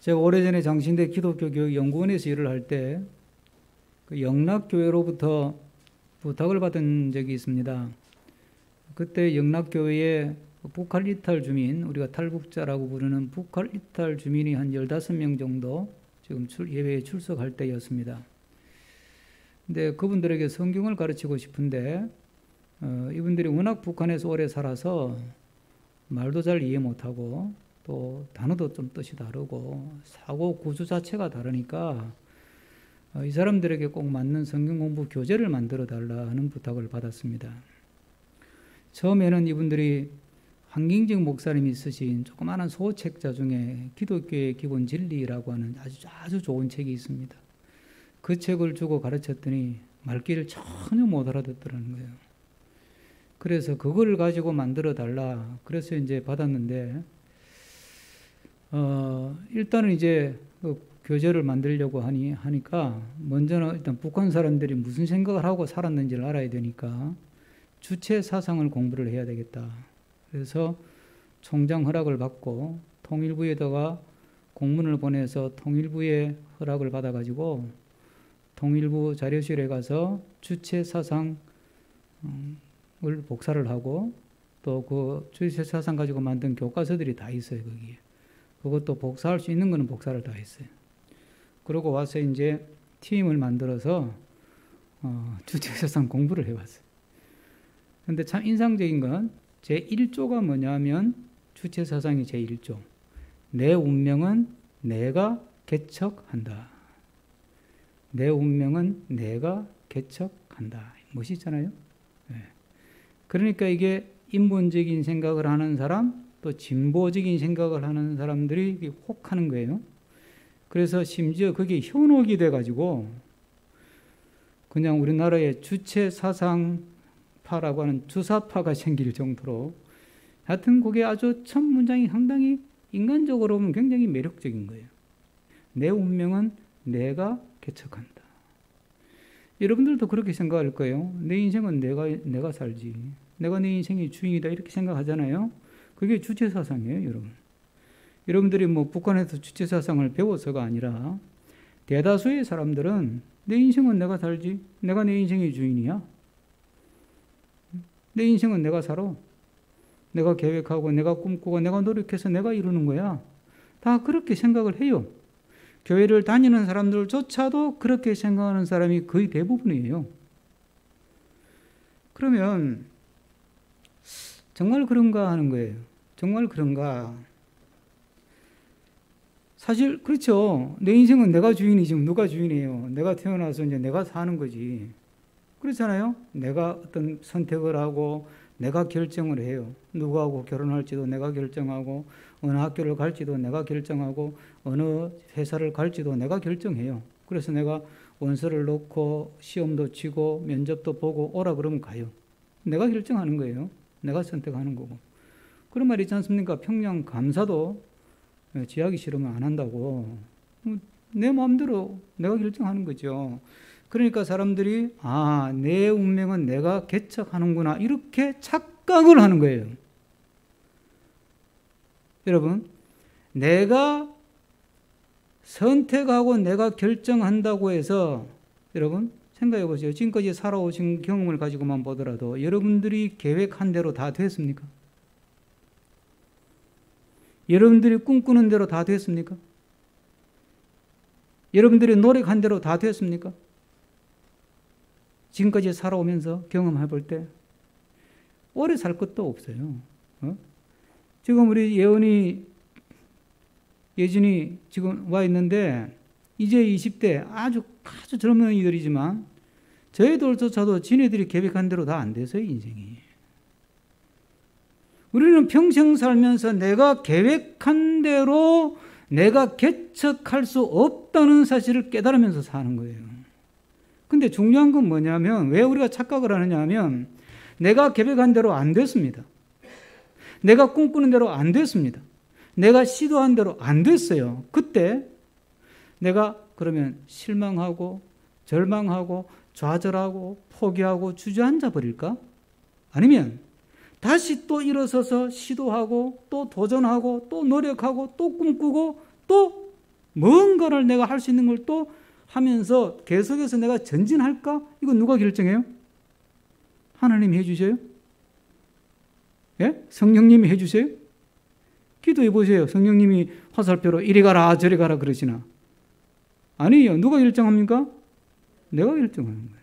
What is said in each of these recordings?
제가 오래전에 장신대 기독교교육연구원에서 일을 할 때 그 영락교회로부터 부탁을 받은 적이 있습니다. 그때 영락교회에 북할 이탈 주민, 우리가 탈북자라고 부르는 북할 이탈 주민이 한 15명 정도 지금 예배에 출석할 때였습니다. 근데 그분들에게 성경을 가르치고 싶은데 이분들이 워낙 북한에서 오래 살아서 말도 잘 이해 못하고 또 단어도 좀 뜻이 다르고 사고 구조 자체가 다르니까 이 사람들에게 꼭 맞는 성경 공부 교재를 만들어 달라 하는 부탁을 받았습니다. 처음에는 이분들이 황경직 목사님이 쓰신 조그마한 소책자 중에 기독교의 기본 진리라고 하는 아주 좋은 책이 있습니다. 그 책을 주고 가르쳤더니 말귀를 전혀 못 알아듣더라는 거예요. 그래서 그걸 가지고 만들어 달라. 그래서 이제 받았는데 일단은 이제 그 교재를 만들려고 하니까 먼저는 일단 북한 사람들이 무슨 생각을 하고 살았는지를 알아야 되니까 주체 사상을 공부를 해야 되겠다. 그래서 총장 허락을 받고 통일부에다가 공문을 보내서 통일부의 허락을 받아가지고 통일부 자료실에 가서 주체 사상을 복사를 하고 또 그 주체 사상 가지고 만든 교과서들이 다 있어요, 거기에. 그것도 복사할 수 있는 거는 복사를 다 했어요. 그러고 와서 이제 팀을 만들어서 주체사상 공부를 해봤어요. 근데 참 인상적인 건 제1조가 뭐냐면 주체사상이 제1조. 내 운명은 내가 개척한다. 내 운명은 내가 개척한다. 멋있잖아요? 네. 그러니까 이게 인본적인 생각을 하는 사람, 또 진보적인 생각을 하는 사람들이 혹하는 거예요. 그래서 심지어 그게 현혹이 돼가지고 그냥 우리나라에 주체사상파라고 하는 주사파가 생길 정도로 하여튼 그게 아주 첫 문장이 상당히 인간적으로 보면 굉장히 매력적인 거예요. 내 운명은 내가 개척한다. 여러분들도 그렇게 생각할 거예요. 내 인생은 내가 살지. 내가 내 인생의 주인이다 이렇게 생각하잖아요. 그게 주체사상이에요, 여러분. 여러분들이 뭐 북한에서 주체사상을 배워서가 아니라 대다수의 사람들은 내 인생은 내가 살지. 내가 내 인생의 주인이야. 내 인생은 내가 살아. 내가 계획하고 내가 꿈꾸고 내가 노력해서 내가 이루는 거야. 다 그렇게 생각을 해요. 교회를 다니는 사람들조차도 그렇게 생각하는 사람이 거의 대부분이에요. 그러면 정말 그런가 하는 거예요. 정말 그런가? 사실 그렇죠. 내 인생은 내가 주인이지 누가 주인이에요. 내가 태어나서 이제 내가 사는 거지. 그렇잖아요. 내가 어떤 선택을 하고 내가 결정을 해요. 누구하고 결혼할지도 내가 결정하고 어느 학교를 갈지도 내가 결정하고 어느 회사를 갈지도 내가 결정해요. 그래서 내가 원서를 넣고 시험도 치고 면접도 보고 오라 그러면 가요. 내가 결정하는 거예요. 내가 선택하는 거고. 그런 말 있지 않습니까? 평양 감사도 지하기 싫으면 안 한다고. 내 마음대로 내가 결정하는 거죠. 그러니까 사람들이 내 운명은 내가 개척하는구나 이렇게 착각을 하는 거예요. 여러분, 내가 선택하고 내가 결정한다고 해서 여러분 생각해 보세요. 지금까지 살아오신 경험을 가지고만 보더라도 여러분들이 계획한 대로 다 됐습니까? 여러분들이 꿈꾸는 대로 다 됐습니까? 여러분들이 노력한 대로 다 됐습니까? 지금까지 살아오면서 경험해 볼 때 오래 살 것도 없어요. 지금 우리 예진이 지금 와 있는데 이제 20대 아주 젊은 이들이지만 저희들조차도 지네들이 계획한 대로 다 안 돼서요, 인생이. 우리는 평생 살면서 내가 계획한 대로 내가 개척할 수 없다는 사실을 깨달으면서 사는 거예요. 근데 중요한 건 뭐냐면 왜 우리가 착각을 하느냐 하면 내가 계획한 대로 안 됐습니다. 내가 꿈꾸는 대로 안 됐습니다. 내가 시도한 대로 안 됐어요. 그때 내가 그러면 실망하고 절망하고 좌절하고 포기하고 주저앉아 버릴까? 아니면 다시 또 일어서서 시도하고 또 도전하고 또 노력하고 또 꿈꾸고 또 뭔가를 내가 할 수 있는 걸 또 하면서 계속해서 내가 전진할까? 이건 누가 결정해요? 하나님이 해주세요? 예? 성령님이 해주세요? 기도해 보세요. 성령님이 화살표로 이리 가라 저리 가라 그러시나? 아니에요. 누가 결정합니까? 내가 결정하는 거예요.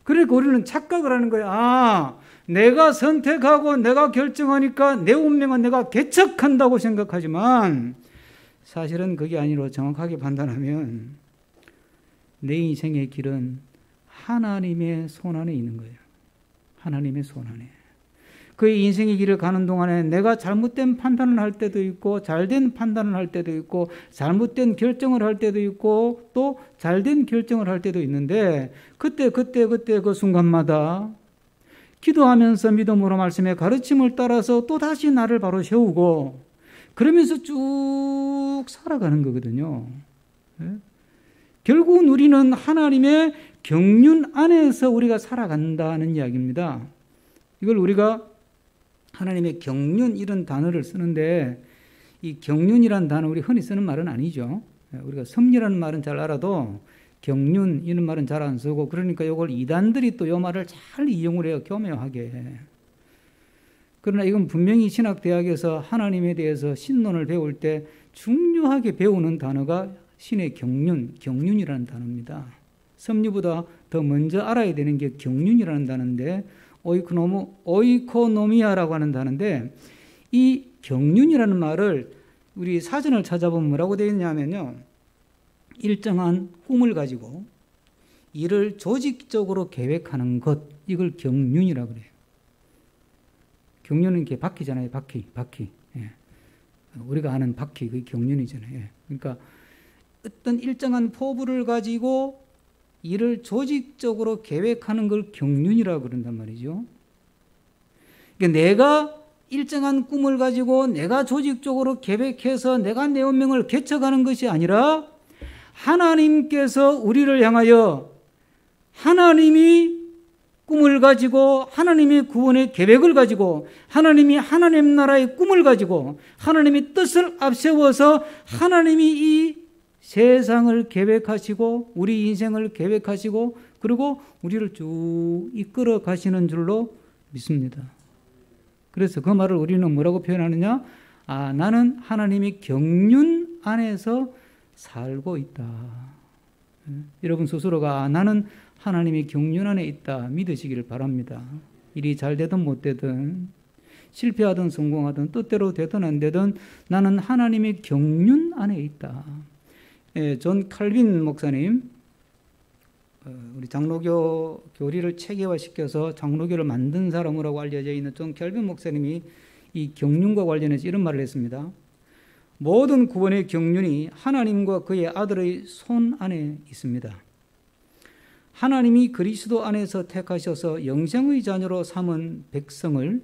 그러니까 우리는 착각을 하는 거예요. 아, 내가 선택하고 내가 결정하니까 내 운명은 내가 개척한다고 생각하지만 사실은 그게 아니라 정확하게 판단하면 내 인생의 길은 하나님의 손 안에 있는 거예요. 하나님의 손 안에. 그의 인생의 길을 가는 동안에 내가 잘못된 판단을 할 때도 있고 잘된 판단을 할 때도 있고 잘못된 결정을 할 때도 있고 또 잘된 결정을 할 때도 있는데 그때 그 순간마다 기도하면서 믿음으로 말씀의 가르침을 따라서 또 다시 나를 바로 세우고 그러면서 쭉 살아가는 거거든요. 결국은 우리는 하나님의 경륜 안에서 우리가 살아간다는 이야기입니다. 이걸 우리가 하나님의 경륜 이런 단어를 쓰는데 이 경륜이라는 단어 우리 흔히 쓰는 말은 아니죠. 우리가 섭리라는 말은 잘 알아도 경륜 이런 말은 잘 안 쓰고 그러니까 이걸 이단들이 또 이 말을 잘 이용을 해요. 교묘하게. 그러나 이건 분명히 신학대학에서 하나님에 대해서 신론을 배울 때 중요하게 배우는 단어가 신의 경륜이라는 단어입니다. 섭리보다 더 먼저 알아야 되는 게 경륜이라는 단어인데 오이코노미아라고 하는 단어인데 이 경륜이라는 말을 우리 사전을 찾아보면 뭐라고 되어 있냐면요. 일정한 꿈을 가지고 이를 조직적으로 계획하는 것 이걸 경륜이라고 그래요. 경륜은 이렇게 바퀴잖아요. 바퀴. 예. 우리가 아는 바퀴 그게 경륜이잖아요. 예. 그러니까 어떤 일정한 포부를 가지고 이를 조직적으로 계획하는 걸 경륜이라고 그런단 말이죠. 그러니까 내가 일정한 꿈을 가지고 내가 조직적으로 계획해서 내가 내 운명을 개척하는 것이 아니라 하나님께서 우리를 향하여 하나님이 꿈을 가지고 하나님의 구원의 계획을 가지고 하나님이 하나님 나라의 꿈을 가지고 하나님의 뜻을 앞세워서 하나님이 이 세상을 계획하시고 우리 인생을 계획하시고 그리고 우리를 쭉 이끌어 가시는 줄로 믿습니다. 그래서 그 말을 우리는 뭐라고 표현하느냐? 아, 나는 하나님의 경륜 안에서 살고 있다. 여러분 스스로가 나는 하나님의 경륜 안에 있다 믿으시기를 바랍니다. 일이 잘 되든 못 되든 실패하든 성공하든 뜻대로 되든 안 되든 나는 하나님의 경륜 안에 있다. 존 칼빈 목사님, 우리 장로교 교리를 체계화시켜서 장로교를 만든 사람으로 알려져 있는 존 칼빈 목사님이 이 경륜과 관련해서 이런 말을 했습니다. 모든 구원의 경륜이 하나님과 그의 아들의 손 안에 있습니다. 하나님이 그리스도 안에서 택하셔서 영생의 자녀로 삼은 백성을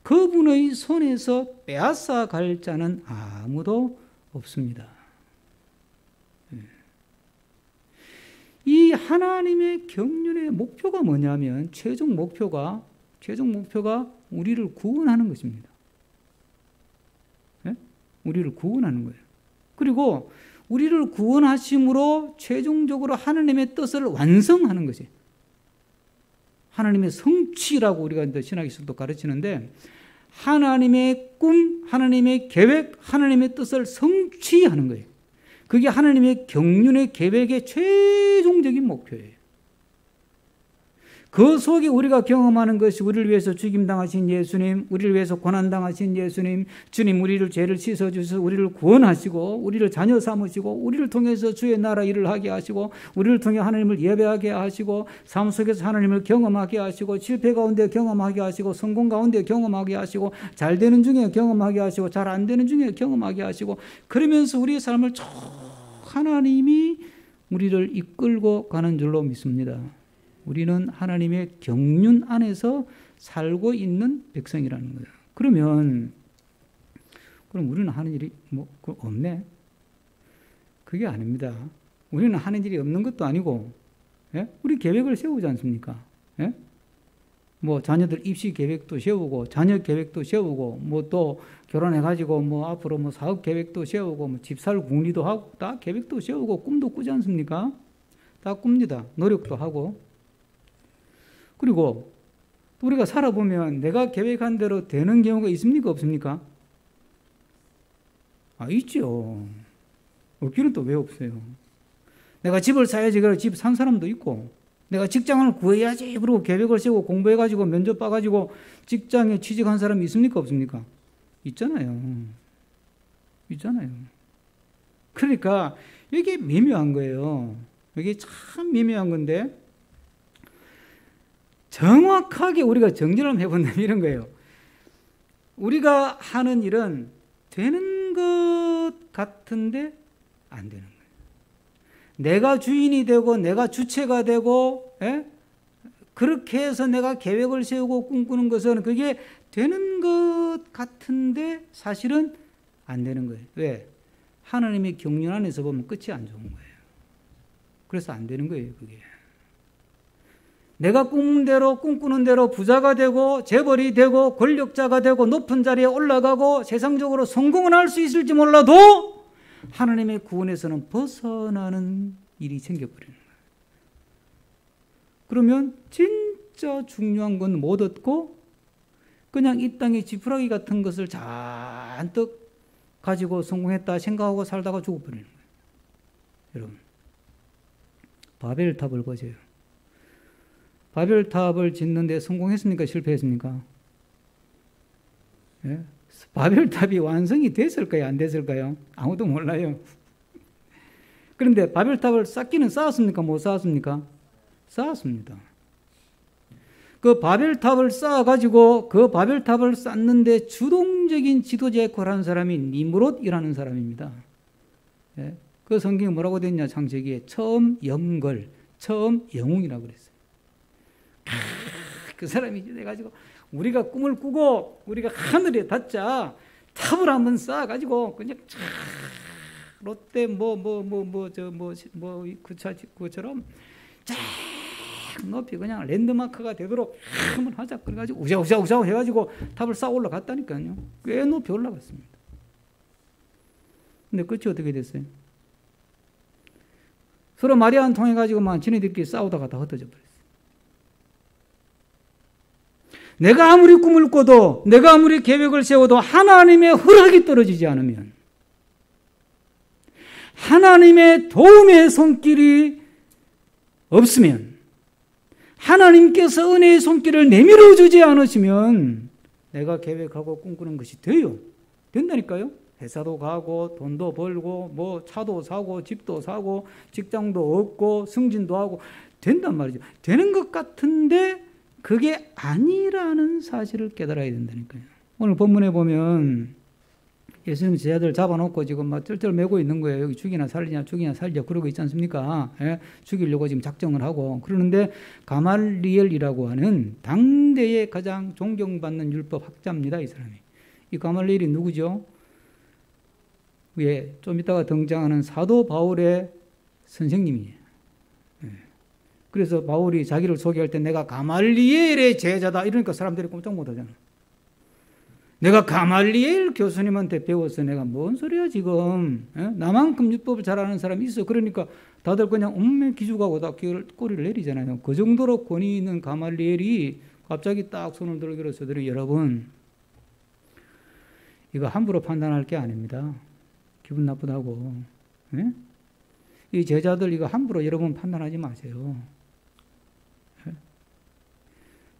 그분의 손에서 빼앗아 갈 자는 아무도 없습니다. 이 하나님의 경륜의 목표가 뭐냐면 최종 목표가 우리를 구원하는 것입니다. 네? 우리를 구원하는 거예요. 그리고 우리를 구원하심으로 최종적으로 하나님의 뜻을 완성하는 것이에요. 하나님의 성취라고 우리가 신학에서도 가르치는데 하나님의 꿈, 하나님의 계획, 하나님의 뜻을 성취하는 거예요. 그게 하나님의 경륜의 계획의 최종적인 목표예요. 그 속에 우리가 경험하는 것이 우리를 위해서 죽임당하신 예수님, 우리를 위해서 고난당하신 예수님, 주님 우리를 죄를 씻어주셔서 우리를 구원하시고 우리를 자녀 삼으시고 우리를 통해서 주의 나라 일을 하게 하시고 우리를 통해 하나님을 예배하게 하시고 삶 속에서 하나님을 경험하게 하시고 실패 가운데 경험하게 하시고 성공 가운데 경험하게 하시고 잘 되는 중에 경험하게 하시고 잘 안 되는 중에 경험하게 하시고 그러면서 우리의 삶을 쭉 하나님이 우리를 이끌고 가는 줄로 믿습니다. 우리는 하나님의 경륜 안에서 살고 있는 백성이라는 거예요. 그럼 우리는 하는 일이 없네? 그게 아닙니다. 우리는 하는 일이 없는 것도 아니고, 예? 우리 계획을 세우지 않습니까? 예? 뭐 자녀들 입시 계획도 세우고 자녀 계획도 세우고 뭐 또 결혼해가지고 뭐 앞으로 뭐 사업 계획도 세우고 뭐 집 살 궁리도 하고 다 계획도 세우고 꿈도 꾸지 않습니까? 다 꿉니다. 노력도 하고. 그리고 우리가 살아보면 내가 계획한 대로 되는 경우가 있습니까? 없습니까? 있죠. 없기는 또 왜 없어요? 내가 집을 사야지 그래 집 산 사람도 있고 내가 직장을 구해야지 그러고 계획을 세우고 공부해가지고 면접 봐가지고 직장에 취직한 사람이 있습니까? 없습니까? 있잖아요. 있잖아요. 그러니까 이게 미묘한 거예요. 이게 참 미묘한 건데 정확하게 우리가 정리를 한번 해본다면 이런 거예요. 우리가 하는 일은 되는 것 같은데 안 되는 거예요. 내가 주인이 되고 내가 주체가 되고 그렇게 해서 내가 계획을 세우고 꿈꾸는 것은 그게 되는 것 같은데 사실은 안 되는 거예요. 왜? 하나님의 경륜 안에서 보면 끝이 안 좋은 거예요. 그래서 안 되는 거예요, 그게. 내가 꿈꾸는 대로 부자가 되고 재벌이 되고 권력자가 되고 높은 자리에 올라가고 세상적으로 성공을 할 수 있을지 몰라도 하나님의 구원에서는 벗어나는 일이 생겨버리는 거예요. 그러면 진짜 중요한 건 못 얻고 그냥 이 땅의 지푸라기 같은 것을 잔뜩 가지고 성공했다 생각하고 살다가 죽어버리는 거예요. 여러분, 바벨탑을 보세요. 바벨탑을 짓는데 성공했습니까? 실패했습니까? 예? 바벨탑이 완성이 됐을까요? 안 됐을까요? 아무도 몰라요. 그런데 바벨탑을 쌓기는 쌓았습니까? 못 쌓았습니까? 쌓았습니다. 그 바벨탑을 쌓아가지고 그 바벨탑을 쌓는데 주동적인 지도자 역할을 하는 사람이 니므롯이라는 사람입니다. 예? 그 성경에 뭐라고 되어 있냐? 창세기에 처음 영걸, 처음 영웅이라고 그랬어요. 그 사람이 돼가지고 우리가 꿈을 꾸고 우리가 하늘에 닿자 탑을 한번 쌓아가지고 그냥 쫙 롯데 그처럼 쫙 높이 그냥 랜드마크가 되도록 한번 하자 그래가지고 우자우자 해가지고 탑을 쌓아 올라갔다니까요. 꽤 높이 올라갔습니다. 근데 끝이 어떻게 됐어요? 서로 말이 안 통해가지고 막 지네들끼리 싸우다가 다 흩어져 버렸어요. 내가 아무리 꿈을 꿔도 내가 아무리 계획을 세워도 하나님의 허락이 떨어지지 않으면 하나님의 도움의 손길이 없으면 하나님께서 은혜의 손길을 내밀어 주지 않으시면 내가 계획하고 꿈꾸는 것이 돼요. 된다니까요. 회사도 가고 돈도 벌고 뭐 차도 사고 집도 사고 직장도 얻고 승진도 하고 된단 말이죠. 되는 것 같은데 그게 아니라는 사실을 깨달아야 된다니까요. 오늘 본문에 보면 예수님 제자들 잡아놓고 지금 막 쩔쩔 매고 있는 거예요. 여기 죽이나 살리자 그러고 있지 않습니까? 예? 죽이려고 지금 작정을 하고 그러는데 가말리엘이라고 하는 당대의 가장 존경받는 율법 학자입니다. 이 사람이. 이 가말리엘이 누구죠? 예, 좀 이따가 등장하는 사도 바울의 선생님이에요. 예. 그래서 바울이 자기를 소개할 때 내가 가말리엘의 제자다 이러니까 사람들이 꼼짝 못하잖아. 내가 가말리엘 교수님한테 배워서 내가 뭔 소리야 지금. 예? 나만큼 율법을 잘 아는 사람이 있어. 그러니까 다들 그냥 옴매 기죽하고 다 꼬리를 내리잖아요. 그 정도로 권위 있는 가말리엘이 갑자기 딱 손을 들기로서 여러분 이거 함부로 판단할 게 아닙니다. 기분 나쁘다고. 예? 이 제자들 이거 함부로 여러분 판단하지 마세요. 예?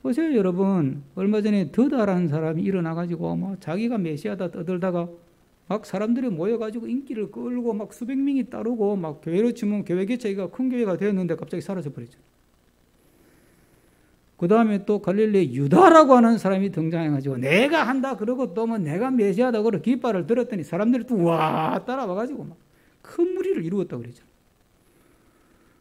보세요, 여러분. 얼마 전에 더다라는 사람이 일어나가지고 막 자기가 메시아다 떠들다가 막 사람들이 모여가지고 인기를 끌고 막 수백 명이 따르고 막 교회로 치면 교회 개체가 큰 교회가 되었는데 갑자기 사라져버렸죠. 그 다음에 또 갈릴리 유다라고 하는 사람이 등장해가지고 내가 한다 그러고 또 뭐 내가 메시아다 그러고 깃발을 들었더니 사람들이 또 와 따라와가지고 막 큰 무리를 이루었다고 그러죠.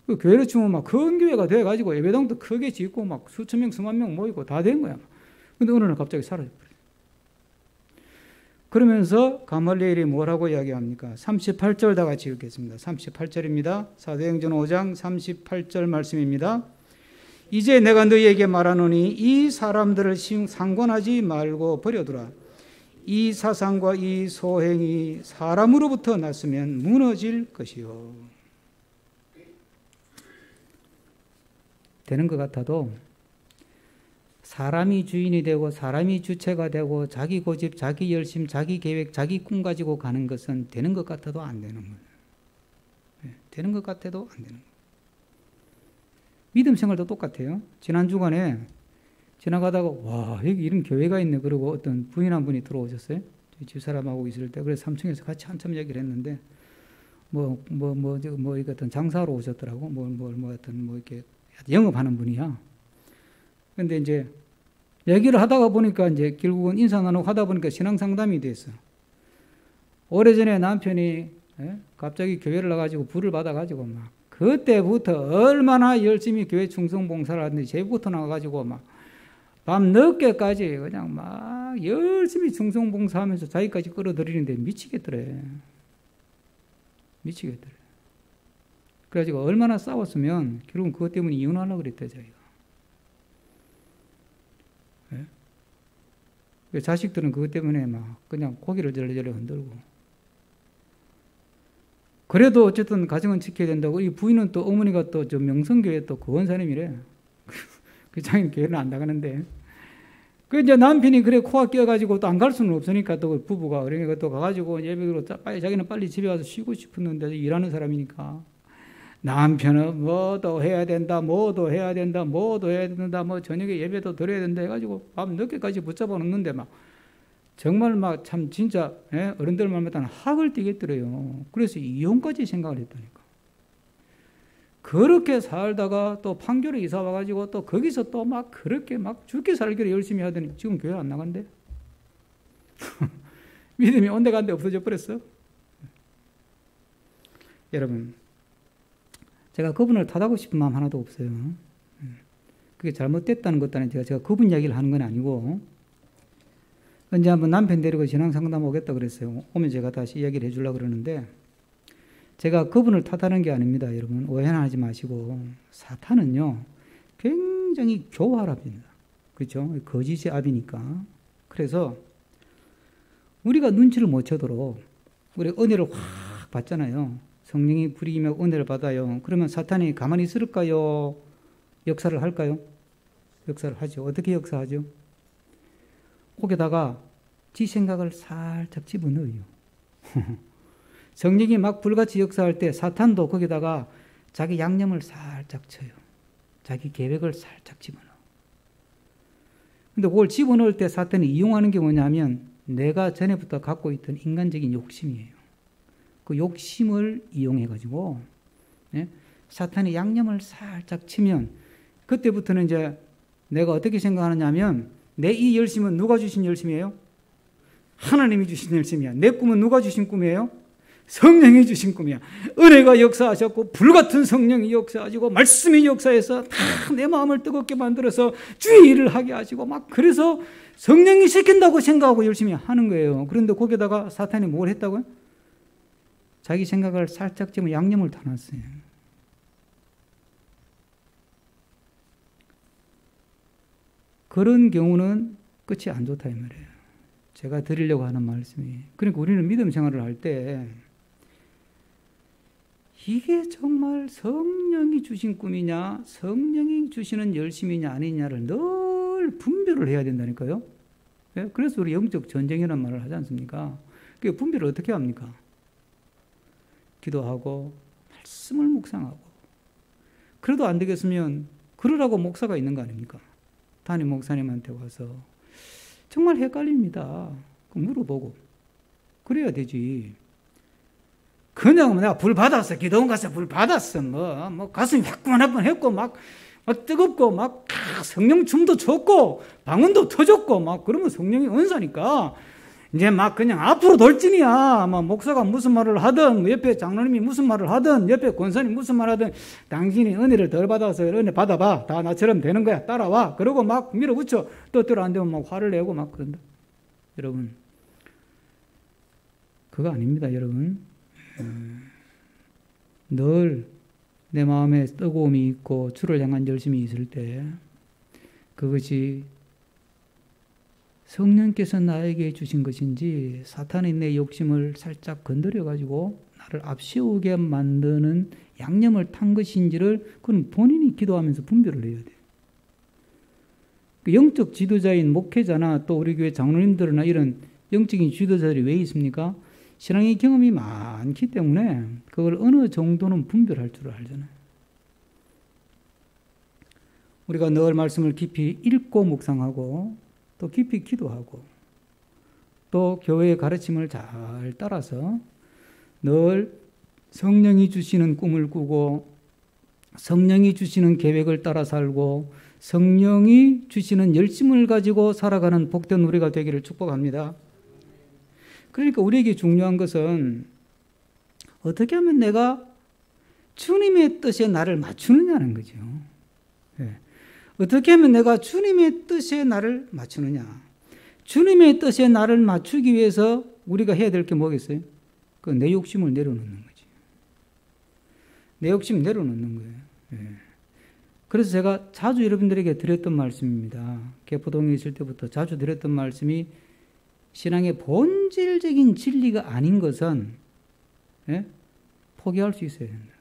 그 교회로 치면 막 큰 교회가 돼가지고 예배당도 크게 짓고 막 수천 명 수만 명 모이고 다 된 거야. 근데 어느 날 갑자기 사라져버려요. 그러면서 가말리엘이 뭐라고 이야기합니까? 38절 다 같이 읽겠습니다. 38절입니다. 사도행전 5장 38절 말씀입니다. 이제 내가 너희에게 말하노니 이 사람들을 상관하지 말고 버려두라. 이 사상과 이 소행이 사람으로부터 났으면 무너질 것이요. 되는 것 같아도 사람이 주인이 되고 사람이 주체가 되고 자기 고집, 자기 열심, 자기 계획, 자기 꿈 가지고 가는 것은 되는 것 같아도 안 되는 거예요. 되는 것 같아도 안 되는 거예요. 믿음 생활도 똑같아요. 지난 주간에 지나가다가 와 여기 이런 교회가 있네 그러고 어떤 부인 한 분이 들어오셨어요. 집사람하고 있을 때 그래서 3층에서 같이 한참 얘기를 했는데 뭐 어떤 장사로 오셨더라고. 어떤 이렇게 영업하는 분이야. 근데 이제 얘기를 하다가 보니까 이제 결국은 인사 나누고 하다 보니까 신앙 상담이 됐어. 오래전에 남편이 갑자기 교회를 나가지고 불을 받아가지고 막 그때부터 얼마나 열심히 교회 충성 봉사를 하는데 제부터 나가가지고 막 밤 늦게까지 그냥 막 열심히 충성 봉사하면서 자기까지 끌어들이는데 미치겠더래. 미치겠더래. 그래가지고 얼마나 싸웠으면 결국은 그것 때문에 이혼하려고 그랬대 자기가. 네? 자식들은 그것 때문에 막 그냥 고개를 절레절레 흔들고. 그래도 어쨌든 가정은 지켜야 된다고. 이 부인은 또 어머니가 또 저 명성교회 또 구원사님이래. 그 장인 교회는 안 나가는데. 그 이제 남편이 그래 코가 끼어가지고 또 안 갈 수는 없으니까 또 부부가 그러니까 또 가가지고 예배로 빨리 자기는 빨리 집에 가서 쉬고 싶었는데 일하는 사람이니까 남편은 뭐도 해야 된다, 뭐도 해야 된다, 뭐도 해야 된다, 뭐 저녁에 예배도 드려야 된다 해가지고 밤 늦게까지 붙잡아 놓는데 막 정말 막 참 진짜 어른들 말마다 학을 띠겠더래요. 그래서 이혼까지 생각을 했다니까. 그렇게 살다가 또 판교로 이사 와가지고 또 거기서 또 막 그렇게 막 죽게 살기를 열심히 하더니 지금 교회 안 나간대. 믿음이 온데간데 없어져 버렸어. 여러분, 제가 그분을 탓하고 싶은 마음 하나도 없어요. 그게 잘못됐다는 것도 아니고 제가 그분 이야기를 하는 건 아니고 언제 한번 남편 데리고 신앙 상담 오겠다 그랬어요. 오면 제가 다시 이야기를 해주려고 그러는데 제가 그분을 탓하는 게 아닙니다. 여러분 오해는 하지 마시고 사탄은요 굉장히 교활합니다. 그렇죠? 거짓의 압이니까. 그래서 우리가 눈치를 못 채도록 우리 은혜를 확 받잖아요. 성령이 불이며 은혜를 받아요. 그러면 사탄이 가만히 있을까요? 역사를 할까요? 역사를 하죠. 어떻게 역사하죠? 거기다가 지 생각을 살짝 집어넣어요. 성령이 막 불같이 역사할 때 사탄도 거기다가 자기 양념을 살짝 쳐요. 자기 계획을 살짝 집어넣어. 근데 그걸 집어넣을 때 사탄이 이용하는 게 뭐냐면 내가 전에부터 갖고 있던 인간적인 욕심이에요. 그 욕심을 이용해가지고 사탄이 양념을 살짝 치면 그때부터는 이제 내가 어떻게 생각하느냐 하면 내 이 열심은 누가 주신 열심이에요? 하나님이 주신 열심이야. 내 꿈은 누가 주신 꿈이에요? 성령이 주신 꿈이야. 은혜가 역사하셨고 불같은 성령이 역사하시고 말씀이 역사해서 다 내 마음을 뜨겁게 만들어서 주의 일을 하게 하시고 막 그래서 성령이 시킨다고 생각하고 열심히 하는 거예요. 그런데 거기다가 사탄이 뭘 했다고요? 자기 생각을 살짝 좀 양념을 다 놨어요. 그런 경우는 끝이 안 좋다 이 말이에요. 제가 드리려고 하는 말씀이. 그러니까 우리는 믿음 생활을 할 때 이게 정말 성령이 주신 꿈이냐 성령이 주시는 열심이냐 아니냐를 늘 분별을 해야 된다니까요. 그래서 우리 영적 전쟁이라는 말을 하지 않습니까? 그 분별을 어떻게 합니까? 기도하고 말씀을 묵상하고 그래도 안 되겠으면 그러라고 목사가 있는 거 아닙니까? 담임 목사님한테 와서 정말 헷갈립니다. 물어보고 그래야 되지. 그냥 내가 불 받았어. 기도원 가서 불 받았어. 뭐 가슴이 화끈화끈 했고 막 뜨겁고 막 성령 춤도 췄고 방언도 터졌고 막 그러면 성령이 은사니까 이제 막 그냥 앞으로 돌진이야. 막 목사가 무슨 말을 하든 옆에 장로님이 무슨 말을 하든 옆에 권사님이 무슨 말을 하든 당신이 은혜를 덜 받아서 은혜 받아봐. 다 나처럼 되는 거야. 따라와. 그러고 막 밀어붙여. 뜻대로 안 되면 막 화를 내고 막 그런다. 여러분 그거 아닙니다. 여러분 늘 내 마음에 뜨거움이 있고 주를 향한 열심이 있을 때 그것이 성령께서 나에게 주신 것인지 사탄이 내 욕심을 살짝 건드려가지고 나를 앞세우게 만드는 양념을 탄 것인지를 그건 본인이 기도하면서 분별을 해야 돼요. 영적 지도자인 목회자나 또 우리 교회 장로님들이나 이런 영적인 지도자들이 왜 있습니까? 신앙의 경험이 많기 때문에 그걸 어느 정도는 분별할 줄 알잖아요. 우리가 늘 말씀을 깊이 읽고 묵상하고 또 깊이 기도하고 또 교회의 가르침을 잘 따라서 늘 성령이 주시는 꿈을 꾸고 성령이 주시는 계획을 따라 살고 성령이 주시는 열심을 가지고 살아가는 복된 우리가 되기를 축복합니다. 그러니까 우리에게 중요한 것은 어떻게 하면 내가 주님의 뜻에 나를 맞추느냐는 거죠. 네. 어떻게 하면 내가 주님의 뜻에 나를 맞추느냐. 주님의 뜻에 나를 맞추기 위해서 우리가 해야 될 게 뭐겠어요? 그 내 욕심을 내려놓는 거지. 내 욕심 내려놓는 거예요. 네. 그래서 제가 자주 여러분들에게 드렸던 말씀입니다. 개포동에 있을 때부터 자주 드렸던 말씀이 신앙의 본질적인 진리가 아닌 것은 포기할 수 있어야 된다.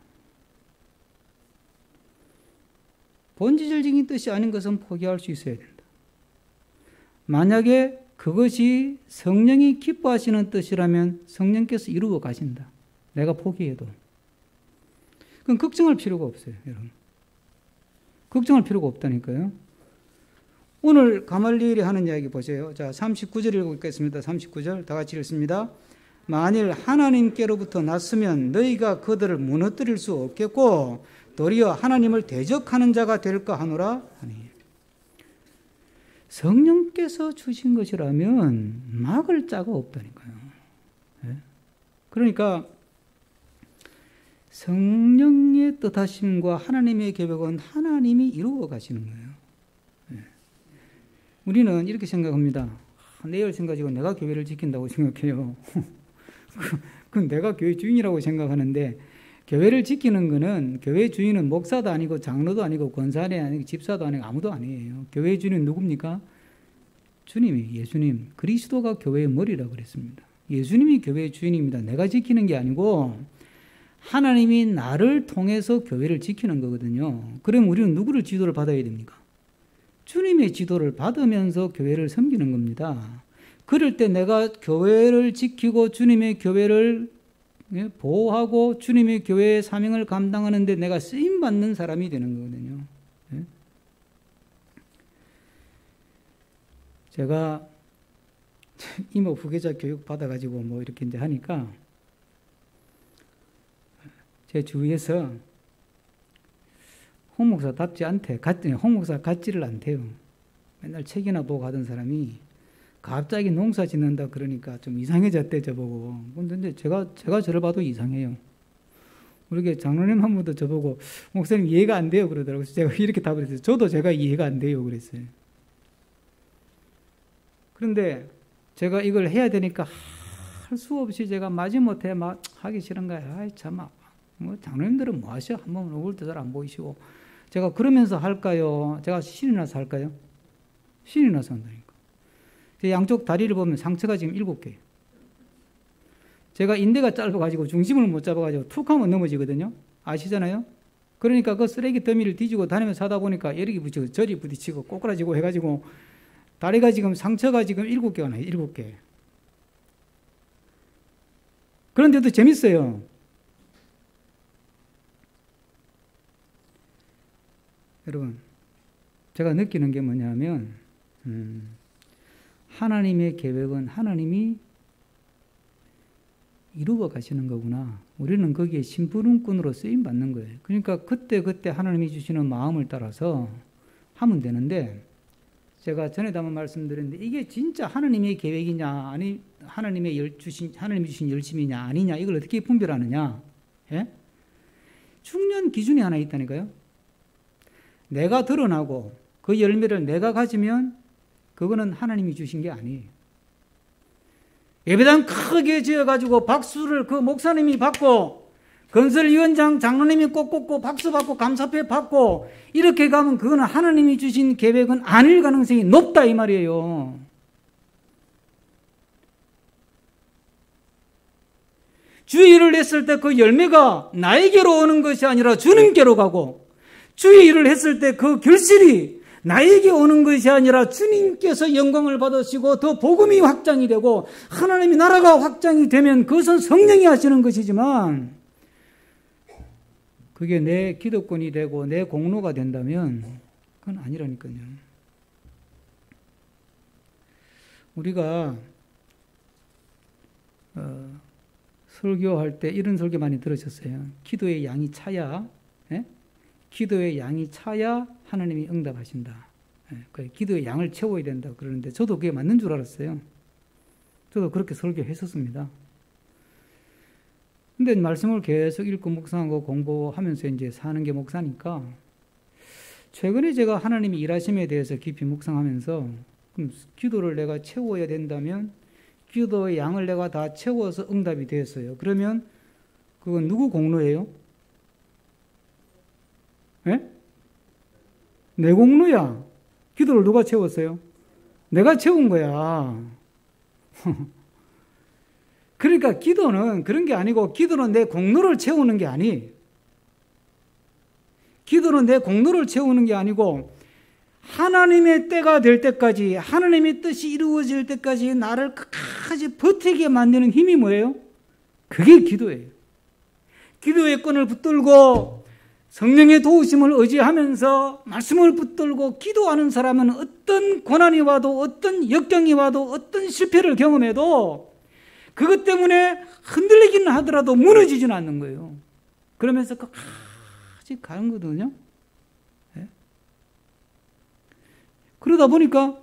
본질적인 뜻이 아닌 것은 포기할 수 있어야 된다. 만약에 그것이 성령이 기뻐하시는 뜻이라면 성령께서 이루어 가신다. 내가 포기해도. 그럼 걱정할 필요가 없어요, 여러분. 걱정할 필요가 없다니까요. 오늘 가말리엘이 하는 이야기 보세요. 자, 39절 읽겠습니다. 39절 다 같이 읽습니다. 만일 하나님께로부터 났으면 너희가 그들을 무너뜨릴 수 없겠고 도리어 하나님을 대적하는 자가 될까 하노라 하니. 성령께서 주신 것이라면 막을 자가 없다니까요. 그러니까 성령의 뜻하심과 하나님의 계획은 하나님이 이루어 가시는 거예요. 우리는 이렇게 생각합니다. 내일 생각이고 내가 교회를 지킨다고 생각해요. 그건 내가 교회 주인이라고 생각하는데 교회를 지키는 것은 교회 주인은 목사도 아니고 장로도 아니고 권사도 아니고 집사도 아니고 아무도 아니에요. 교회 주인은 누굽니까? 주님이 예수님 그리스도가 교회의 머리라고 그랬습니다. 예수님이 교회의 주인입니다. 내가 지키는 게 아니고 하나님이 나를 통해서 교회를 지키는 거거든요. 그럼 우리는 누구를 지도를 받아야 됩니까? 주님의 지도를 받으면서 교회를 섬기는 겁니다. 그럴 때 내가 교회를 지키고 주님의 교회를 보호하고 주님의 교회의 사명을 감당하는데 내가 쓰임받는 사람이 되는 거거든요. 제가 이모 후계자 교육 받아가지고 뭐 이렇게 이제 하니까 제 주위에서 홍 목사답지 않대. 홍 목사 같지를 않대요. 맨날 책이나 보고 하던 사람이 갑자기 농사 짓는다 그러니까 좀 이상해졌대, 저보고. 근데 제가 저를 봐도 이상해요. 우리 장로님 한 분도 저보고 목사님 이해가 안 돼요 그러더라고요. 제가 이렇게 답을 했어요. 저도 제가 이해가 안 돼요 그랬어요. 그런데 제가 이걸 해야 되니까 할 수 없이 제가 마지못해 막 하기 싫은 거예요. 아이 참, 뭐 장로님들은 뭐 하셔? 한번 얼굴도 잘 안 보이시고. 제가 그러면서 할까요? 제가 신이 나서 할까요? 신이 나서 한다니까. 제 양쪽 다리를 보면 상처가 지금 7개. 제가 인대가 짧아가지고 중심을 못 잡아가지고 툭 하면 넘어지거든요. 아시잖아요? 그러니까 그 쓰레기 더미를 뒤지고 다니면서 하다 보니까 에릭이 부딪히고 저리 부딪히고 꼬꾸라지고 해가지고 다리가 지금 상처가 지금 7개가 나요. 7개. 그런데도 재밌어요. 여러분, 제가 느끼는 게 뭐냐면 하나님의 계획은 하나님이 이루어 가시는 거구나. 우리는 거기에 심부름꾼으로 쓰임 받는 거예요. 그러니까 그때 하나님이 주시는 마음을 따라서 하면 되는데, 제가 전에도 한번 말씀드렸는데 이게 진짜 하나님의 계획이냐, 아니 하나님이 주신 열심이냐 아니냐, 이걸 어떻게 분별하느냐? 예? 중요한 기준이 하나 있다니까요. 내가 드러나고 그 열매를 내가 가지면 그거는 하나님이 주신 게 아니에요. 예배당 크게 지어가지고 박수를 그 목사님이 받고 건설위원장 장로님이 꼭 박수 받고 감사패 받고 이렇게 가면 그거는 하나님이 주신 계획은 아닐 가능성이 높다 이 말이에요. 주의 일을 했을 때 그 열매가 나에게로 오는 것이 아니라 주님께로 가고, 주의 일을 했을 때 그 결실이 나에게 오는 것이 아니라 주님께서 영광을 받으시고 더 복음이 확장이 되고 하나님의 나라가 확장이 되면 그것은 성령이 하시는 것이지만, 그게 내 기득권이 되고 내 공로가 된다면 그건 아니라니까요. 우리가 설교할 때 이런 설교 많이 들으셨어요. 기도의 양이 차야, 기도의 양이 차야 하나님이 응답하신다. 기도의 양을 채워야 된다 그러는데 저도 그게 맞는 줄 알았어요. 저도 그렇게 설교했었습니다. 근데 말씀을 계속 읽고 묵상하고 공부하면서 이제 사는 게 목사니까, 최근에 제가 하나님이 일하심에 대해서 깊이 묵상하면서, 그럼 기도를 내가 채워야 된다면 기도의 양을 내가 다 채워서 응답이 되었어요. 그러면 그건 누구 공로예요? 내 공로야. 기도를 누가 채웠어요? 내가 채운 거야. 그러니까 기도는 그런 게 아니고, 기도는 내 공로를 채우는 게 아니. 기도는 내 공로를 채우는 게 아니고, 하나님의 때가 될 때까지, 하나님의 뜻이 이루어질 때까지 나를 끝까지 버티게 만드는 힘이 뭐예요? 그게 기도예요. 기도의 끈을 붙들고 성령의 도우심을 의지하면서 말씀을 붙들고 기도하는 사람은 어떤 고난이 와도, 어떤 역경이 와도, 어떤 실패를 경험해도 그것 때문에 흔들리기는 하더라도 무너지지는 않는 거예요. 그러면서 끝까지 가는 거거든요. 네? 그러다 보니까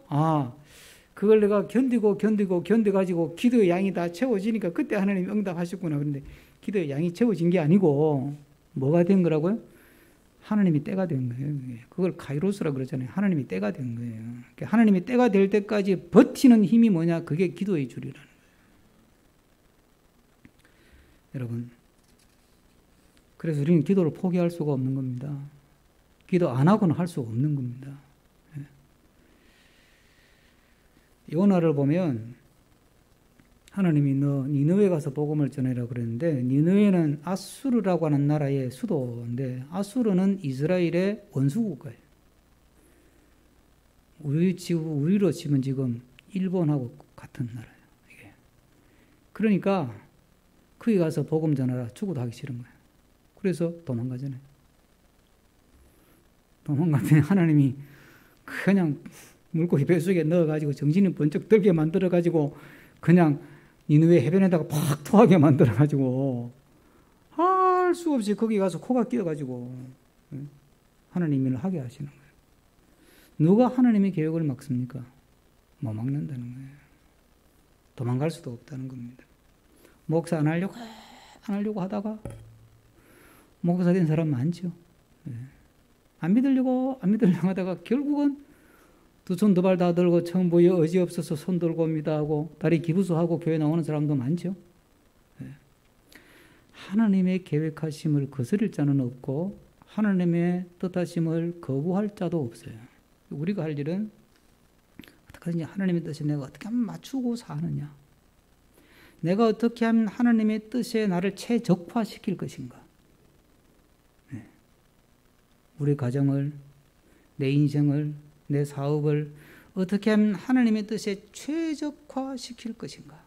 그걸 내가 견뎌가지고 기도의 양이 다 채워지니까 그때 하나님이 응답하셨구나. 그런데 기도의 양이 채워진 게 아니고 뭐가 된 거라고요? 하나님이 때가 된 거예요. 그걸 카이로스라 그러잖아요. 하나님이 때가 된 거예요. 하나님이 때가 될 때까지 버티는 힘이 뭐냐? 그게 기도의 줄이라는 거예요. 여러분, 그래서 우리는 기도를 포기할 수가 없는 겁니다. 기도 안 하고는 할 수가 없는 겁니다. 요나를 보면 하나님이 너 니느웨 가서 복음을 전해라 그랬는데, 니느웨는 아수르라고 하는 나라의 수도인데, 아수르는 이스라엘의 원수국가예요. 우리로 치면 지금 일본하고 같은 나라예요. 이게. 그러니까 거기 가서 복음 전하라. 죽어도 하기 싫은 거예요. 그래서 도망가잖아요. 도망가면 하나님이 그냥 물고기 뱃속에 넣어가지고 정신이 번쩍 들게 만들어가지고 그냥 니느웨 해변에다가 팍 토하게 만들어가지고 할 수 없이 거기 가서 코가 끼어가지고 하나님 일을 하게 하시는 거예요. 누가 하나님의 계획을 막습니까? 못 막는다는 거예요. 도망갈 수도 없다는 겁니다. 목사 안 하려고 하다가 목사 된 사람 많죠. 안 믿으려고 하다가 결국은 두 손 두 발 다 들고 처음 보여 의지 없어서 손 들고 옵니다 하고 다리 기부수하고 교회 나오는 사람도 많죠. 하나님의 계획하심을 거스릴 자는 없고 하나님의 뜻하심을 거부할 자도 없어요. 우리가 할 일은 어떻게 하든지 하나님의 뜻에 내가 어떻게 하면 맞추고 사느냐, 내가 어떻게 하면 하나님의 뜻에 나를 최적화시킬 것인가, 우리 가정을, 내 인생을, 내 사업을 어떻게 하면 하나님의 뜻에 최적화시킬 것인가,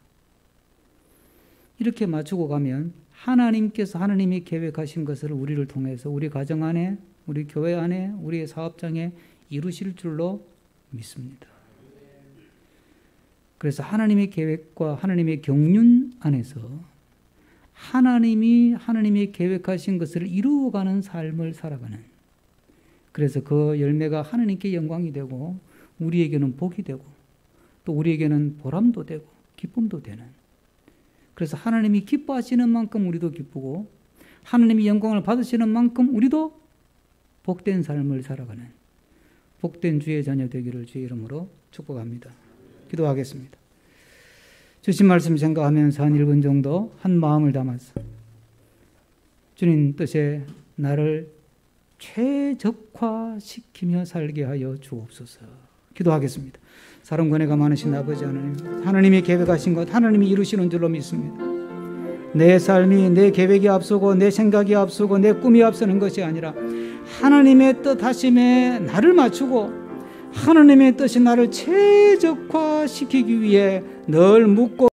이렇게 맞추고 가면 하나님께서 하나님이 계획하신 것을 우리를 통해서 우리 가정 안에, 우리 교회 안에, 우리의 사업장에 이루실 줄로 믿습니다. 그래서 하나님의 계획과 하나님의 경륜 안에서 하나님이 계획하신 것을 이루어가는 삶을 살아가는, 그래서 그 열매가 하나님께 영광이 되고 우리에게는 복이 되고 또 우리에게는 보람도 되고 기쁨도 되는, 그래서 하나님이 기뻐하시는 만큼 우리도 기쁘고 하나님이 영광을 받으시는 만큼 우리도 복된 삶을 살아가는 복된 주의 자녀 되기를 주의 이름으로 축복합니다. 기도하겠습니다. 주신 말씀 생각하면서 한 1분 정도 한 마음을 담아서 주님 뜻에 나를 최적화시키며 살게 하여 주옵소서. 기도하겠습니다. 사랑 권혜가 많으신 아버지 하나님, 하나님이 계획하신 것 하나님이 이루시는 줄로 믿습니다. 내 삶이 내 계획이 앞서고 내 생각이 앞서고 내 꿈이 앞서는 것이 아니라 하나님의 뜻하심에 나를 맞추고 하나님의 뜻이 나를 최적화시키기 위해 늘 묻고